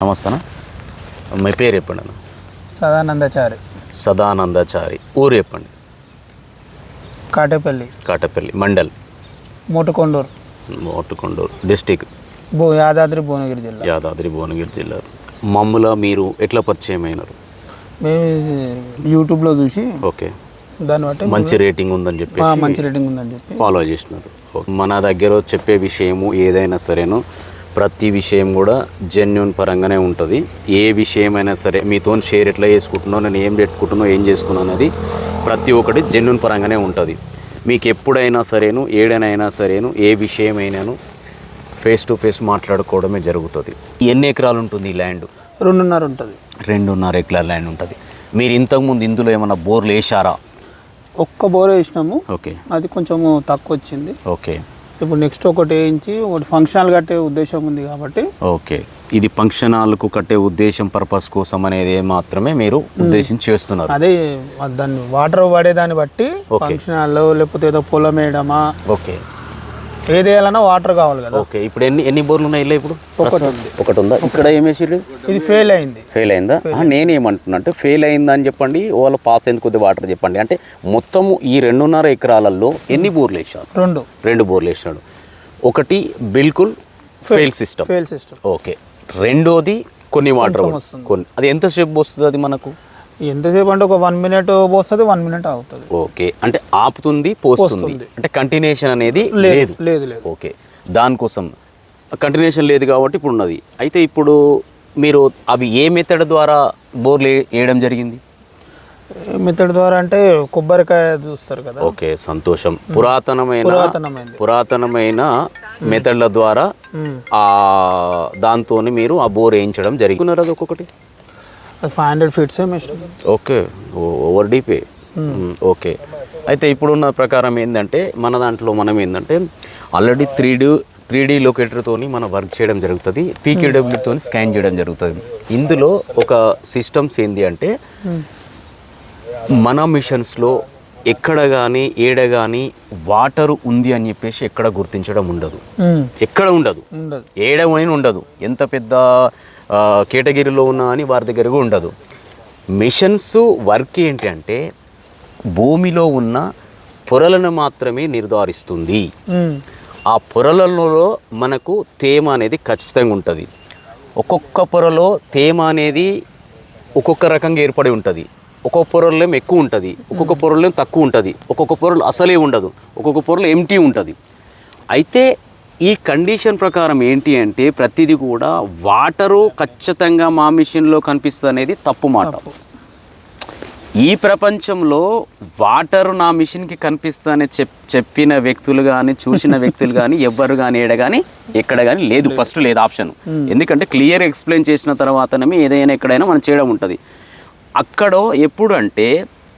నమస్తే. మీ పేరు చెప్పండి అన్న. సదానందచారి. సదానందచారి. ఊరు చెప్పండి. కాటేపల్లి మండల్ మోటుకొండూరు డిస్టిక్ యాదాద్రి భువనగిరి జిల్లా. మమ్ముల మీరు ఎట్లా పరిచయం అయినారు? మేము యూట్యూబ్లో చూసి ఓకే దాన్ని బట్టి మంచి రేటింగ్ ఉందని చెప్పి ఫాలో చేసినారు. మన దగ్గర చెప్పే విషయము ఏదైనా సరేను ప్రతి విషయం కూడా జెన్యున్ పరంగానే ఉంటుంది. ఏ విషయమైనా సరే మీతో షేర్ ఎట్లా చేసుకుంటున్నావు, నేను ఏం పెట్టుకుంటున్నావు, ఏం చేసుకున్నావు అనేది ప్రతి ఒక్కటి జెన్యున్ పరంగానే ఉంటుంది. మీకు ఎప్పుడైనా సరేను ఏడైనా సరేను ఏ విషయమైనాను ఫేస్ టు ఫేస్ మాట్లాడుకోవడమే జరుగుతుంది. ఎన్ని ఎకరాలు ఉంటుంది ఈ ల్యాండ్? 2.5 ఉంటుంది. 2.5 ఎకరాల ల్యాండ్ ఉంటుంది. మీరు ఇంతకుముందు ఇందులో ఏమన్నా బోర్లు వేసారా? ఒక్క బోర్ వేసినాము. ఓకే, అది కొంచెం తక్కువ వచ్చింది. ఓకే, ఇప్పుడు నెక్స్ట్ ఒకటి వేయించి ఒకటి ఫంక్షన్ హాల్ కట్టే ఉద్దేశం ఉంది కాబట్టి. ఓకే, ఇది ఫంక్షన్ హాల్కు కట్టే ఉద్దేశం పర్పస్ కోసం అనేది మాత్రమే మీరు ఉద్దేశించి చేస్తున్నారు. అదే దాన్ని వాటర్ పడేదాన్ని బట్టి ఫంక్షన్ హాల్ లేకపోతే ఏదో పొలం వేయడమా, ఓకే, ఏది వేయాలన్నా వాటర్ కావాలి కదా. ఓకే, ఇప్పుడు ఎన్ని బోర్లు ఉన్నాయి ఇలా? ఇప్పుడు ఒకటి ఉందా? ఇక్కడ ఏమేసి ఇది ఫెయిల్ అయిందా? నేనేమంటున్నా అంటే ఫెయిల్ అయిందా అని చెప్పండి, వాళ్ళు పాస్ అయింది కొద్ది వాటర్ చెప్పండి. అంటే మొత్తము ఈ 2.5 ఎకరాలలో ఎన్ని బోర్లు వేసారు? 2 బోర్లు వేసినాడు. ఒకటి బిల్కుల్ ఫెయిల్ సిస్టమ్. ఓకే, రెండోది కొన్ని వాటర్ కొన్ని. అది ఎంతసేపు వస్తుంది అది మనకు? ఎంతసేపు అంటే ఒక 1 minute పోస్తుంది, 1 minute అవుతుంది. ఓకే, అంటే ఆపుతుంది పోస్తుంది, అంటే కంటిన్యూషన్ అనేది లేదు. ఓకే, దానికోసం కంటిన్యూషన్ లేదు కాబట్టి ఇప్పుడు ఉన్నది. అయితే ఇప్పుడు మీరు అవి ఏ మెథడ్ ద్వారా బోర్లు వేయడం జరిగింది? మెథడ్ ద్వారా అంటే కొబ్బరికాయ చూస్తారు కదా. ఓకే, సంతోషం. పురాతనమైన మెథడ్ల ద్వారా దాంతో మీరు ఆ బోర్ వేయించడం జరిగింది. అది ఒక్కొక్కటి 500 feet. ఓకే, ఓవర్ డీపే. ఓకే, అయితే ఇప్పుడున్న ప్రకారం ఏంటంటే మన దాంట్లో మనం ఏంటంటే ఆల్రెడీ 3D లొకేటర్తో మనం వర్క్ చేయడం జరుగుతుంది, పీకేడబ్ల్యూతో స్కాన్ చేయడం జరుగుతుంది. ఇందులో ఒక సిస్టమ్స్ ఏంటి అంటే మన మిషన్స్లో ఎక్కడ కానీ ఏడ కానీ వాటర్ ఉంది అని చెప్పేసి ఎక్కడ గుర్తించడం ఉండదు, ఎక్కడ ఉండదు, ఏడమైనా ఉండదు. ఎంత పెద్ద కేటగిరీలో ఉన్నా అని వారి దగ్గర ఉండదు. మిషన్స్ వర్క్ ఏంటి అంటే భూమిలో ఉన్న పొరలను మాత్రమే నిర్ధారిస్తుంది. ఆ పొరలలో మనకు తేమ అనేది ఖచ్చితంగా ఉంటుంది. ఒక్కొక్క పొరలో తేమ అనేది ఒక్కొక్క రకంగా ఏర్పడి ఉంటుంది. ఒక్కొక్క పొరలో ఎక్కువ ఉంటుంది, ఒక్కొక్క పొరలో తక్కువ ఉంటుంది, ఒక్కొక్క పొరలు అసలే ఉండదు, ఒక్కొక్క పొరలు ఎంటీ ఉంటుంది. అయితే ఈ కండిషన్ ప్రకారం ఏంటి అంటే ప్రతిదీ కూడా వాటరు ఖచ్చితంగా మా మిషన్లో కనిపిస్తుంది అనేది తప్పు మాట. ఈ ప్రపంచంలో వాటరు నా మిషన్కి కనిపిస్తుందని చెప్పిన వ్యక్తులు కానీ చూసిన వ్యక్తులు కానీ ఎవ్వరు కానీ ఏడ కానీ ఎక్కడ కానీ లేదు. ఫస్ట్ లేదు ఆప్షన్. ఎందుకంటే క్లియర్ ఎక్స్ప్లెయిన్ చేసిన తర్వాతనే ఏదైనా ఎక్కడైనా మనం చేయడం ఉంటుంది. అక్కడ ఎప్పుడు అంటే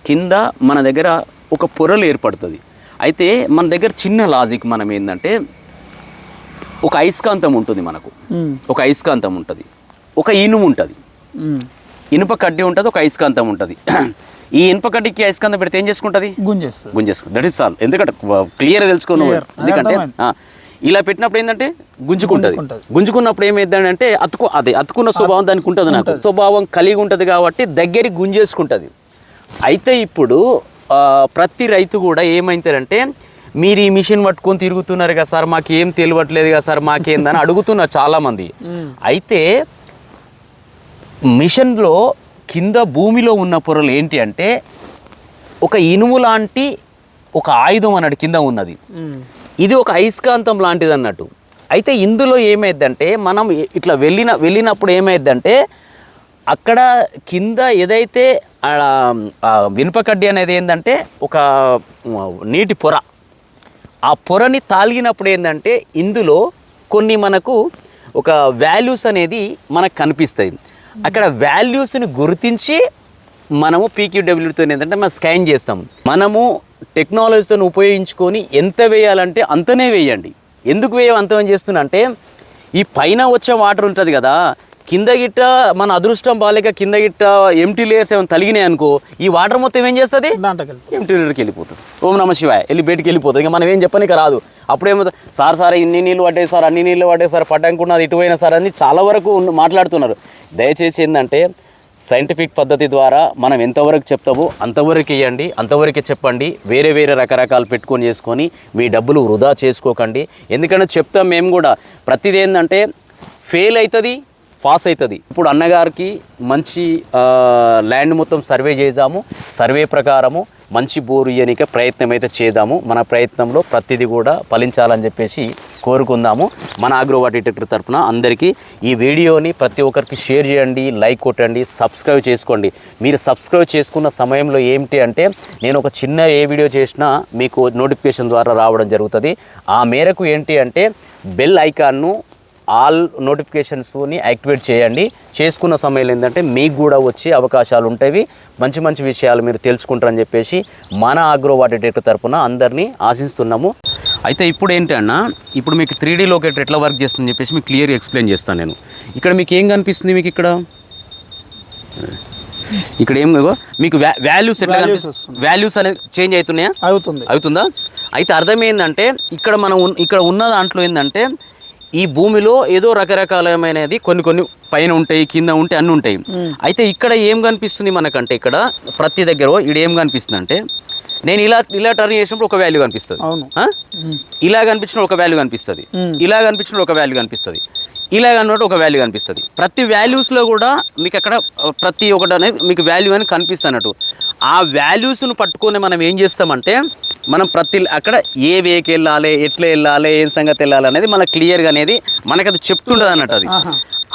కింద మన దగ్గర ఒక పొరలు ఏర్పడుతుంది. అయితే మన దగ్గర చిన్న లాజిక్ మనం ఏంటంటే ఒక అయస్కాంతం ఉంటుంది, మనకు ఒక అయస్కాంతం ఉంటుంది, ఒక ఇనుము ఉంటుంది, ఇనుప కడ్డీ ఉంటుంది, ఒక అయస్కాంతం ఉంటుంది. ఈ ఇనుప కడ్డీకి అయస్కాంతం పెడితే ఏం చేసుకుంటుంది? గుంజేసుకుంటుంది. That is all. ఎందుకంటే క్లియర్గా తెలుసుకోను. ఎందుకంటే ఇలా పెట్టినప్పుడు ఏంటంటే గుంజుకున్నప్పుడు ఏమైందంటే అతుకున్న స్వభావం దానికి ఉంటుంది. నాకు స్వభావం కలిగి ఉంటుంది కాబట్టి దగ్గరికి గుంజేసుకుంటుంది. అయితే ఇప్పుడు ప్రతి రైతు కూడా ఏమైందంటే మీరు ఈ మిషన్ పట్టుకొని తిరుగుతున్నారు కదా సార్, మాకేం తెలియట్లేదు కదా సార్, మాకేందని అడుగుతున్నారు చాలామంది. అయితే మిషన్లో కింద భూమిలో ఉన్న పొరలు ఏంటి అంటే ఒక ఇనుము లాంటి ఒక ఆయుధం అన్నట్టు కింద ఉన్నది. ఇది ఒక అయస్కాంతం లాంటిది అన్నట్టు. అయితే ఇందులో ఏమైందంటే మనం ఇట్లా వెళ్ళినప్పుడు ఏమైందంటే అక్కడ కింద ఏదైతే వినుపకడ్డి అనేది ఏంటంటే ఒక నీటి పొర, ఆ పొరని తాలిగినప్పుడు ఏంటంటే ఇందులో కొన్ని మనకు ఒక వాల్యూస్ అనేది మనకు కనిపిస్తాయి. అక్కడ వాల్యూస్ని గుర్తించి మనము పీక్యూడబ్ల్యూతో ఏంటంటే మనం స్కాన్ చేస్తాం. మనము టెక్నాలజీతో ఉపయోగించుకొని ఎంత వేయాలంటే అంతనే వేయండి. ఎందుకు అంతం చేస్తున్నా అంటే ఈ పైన వచ్చే వాటర్ ఉంటుంది కదా, కింద గిట్ట మన అదృష్టం బాలేక కింద గిట్ట ఎంటీ లేయర్స్ ఏమైనా తలిగినాయి అనుకో, ఈ వాటర్ మొత్తం ఏం చేస్తుంది, దాంట్లోకి ఎంటీ లేయర్కి వెళ్ళిపోతుంది. ఓం నమ శివాయ వెళ్ళి బయటికి వెళ్ళిపోతుంది. ఇంకా మనం ఏం చెప్పనిక రాదు. అప్పుడేమో సార్ ఇన్ని నీళ్ళు పడ్డాయి సార్, అన్ని నీళ్ళు పడ్డాయి సార్, పడ్డానుకున్నది ఇటువైనా సార్ అని చాలా వరకు మాట్లాడుతున్నారు. దయచేసి ఏంటంటే సైంటిఫిక్ పద్ధతి ద్వారా మనం ఎంతవరకు చెప్తామో అంతవరకు ఇవ్వండి, అంతవరకే చెప్పండి. వేరే వేరే రకరకాలు పెట్టుకొని చేసుకొని మీ డబ్బులు వృధా చేసుకోకండి. ఎందుకంటే చెప్తాం మేము కూడా, ప్రతిదీ ఏంటంటే ఫెయిల్ అవుతుంది, పాస్ అవుతుంది. ఇప్పుడు అన్నగారికి మంచి ల్యాండ్ మొత్తం సర్వే చేద్దాము, సర్వే ప్రకారము మంచి బోరు ఇయ్యనిక ప్రయత్నం అయితే చేద్దాము. మన ప్రయత్నంలో ప్రతిదీ కూడా ఫలించాలని చెప్పేసి కోరుకుందాము. మన అగ్రోవాట్ డిటెక్టర్ తరఫున అందరికీ ఈ వీడియోని ప్రతి ఒక్కరికి షేర్ చేయండి, లైక్ కొట్టండి, సబ్స్క్రైబ్ చేసుకోండి. మీరు సబ్స్క్రైబ్ చేసుకున్న సమయంలో ఏమిటి అంటే నేను ఒక చిన్న ఏ వీడియో చేసినా మీకు నోటిఫికేషన్ ద్వారా రావడం జరుగుతుంది. ఆ మేరకు ఏంటి అంటే బెల్ ఐకాన్ను ఆల్ నోటిఫికేషన్స్ని యాక్టివేట్ చేయండి. చేసుకున్న సమయంలో ఏంటంటే మీకు కూడా వచ్చే అవకాశాలు ఉంటాయి, మంచి మంచి విషయాలు మీరు తెలుసుకుంటారని చెప్పేసి మన అగ్రోవాట్ డిటెక్టర్ తరఫున అందరినీ ఆశిస్తున్నాము. అయితే ఇప్పుడు ఏంటన్నా, ఇప్పుడు మీకు 3D లొకేటర్ ఎట్లా వర్క్ చేస్తుందని చెప్పేసి మీకు క్లియర్గా ఎక్స్ప్లెయిన్ చేస్తాను నేను. ఇక్కడ మీకు ఏం కనిపిస్తుంది, మీకు ఇక్కడ ఏం మీకు వాల్యూస్ ఎట్లా వాల్యూస్ అనేది చేంజ్ అవుతున్నాయా, అవుతుందా? అయితే అర్థమైందంటే ఇక్కడ ఉన్న దాంట్లో ఏంటంటే ఈ భూమిలో ఏదో రకరకాలమైనది కొన్ని పైన ఉంటాయి, కింద ఉంటాయి, అన్నీ ఉంటాయి. అయితే ఇక్కడ ఏం కనిపిస్తుంది మనకంటే, ఇక్కడ ప్రతి దగ్గర ఇక్కడ ఏం కనిపిస్తుంది అంటే, నేను ఇలా టర్న్ చేసినప్పుడు ఒక వాల్యూ కనిపిస్తుంది, ఇలా కనిపించినప్పుడు ఒక వాల్యూ కనిపిస్తుంది, ఇలా కనిపించినప్పుడు ఒక వాల్యూ కనిపిస్తుంది, ఇలా కన్నట్టు ఒక వాల్యూ కనిపిస్తుంది. ప్రతి వాల్యూస్లో కూడా మీకు అక్కడ ప్రతి ఒక్కటి అనేది మీకు వాల్యూ అని కనిపిస్తున్నట్టు. ఆ వాల్యూస్ను పట్టుకొని మనం ఏం చేస్తామంటే, మనం అక్కడ ఏ వేకి వెళ్ళాలి, ఎట్లా వెళ్ళాలి, ఏం సంగతి వెళ్ళాలి అనేది మనకు క్లియర్గా అనేది మనకు అది చెప్తుంటుంది అన్నట్టు. అది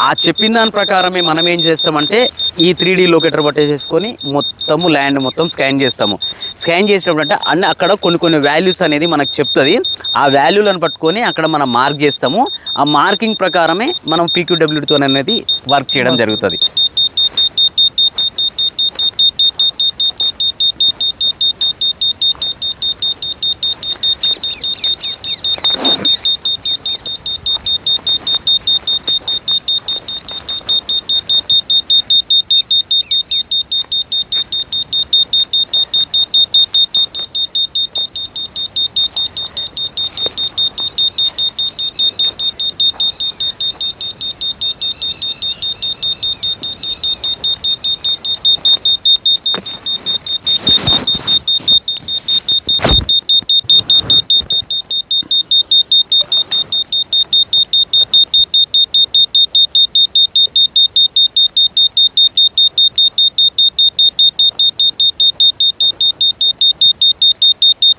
ఆ చెప్పిన దాని ప్రకారమే మనం ఏం చేస్తామంటే ఈ 3D లొకేటర్ పట్టేసుకొని మొత్తము ల్యాండ్ మొత్తం స్కాన్ చేస్తాము. స్కాన్ చేసినప్పుడు అంటే అన్నీ అక్కడ కొన్ని వాల్యూస్ అనేది మనకు చెప్తుంది. ఆ వాల్యూలను పట్టుకొని అక్కడ మనం మార్క్ చేస్తాము. ఆ మార్కింగ్ ప్రకారమే మనం PQWతో అనేది వర్క్ చేయడం జరుగుతుంది.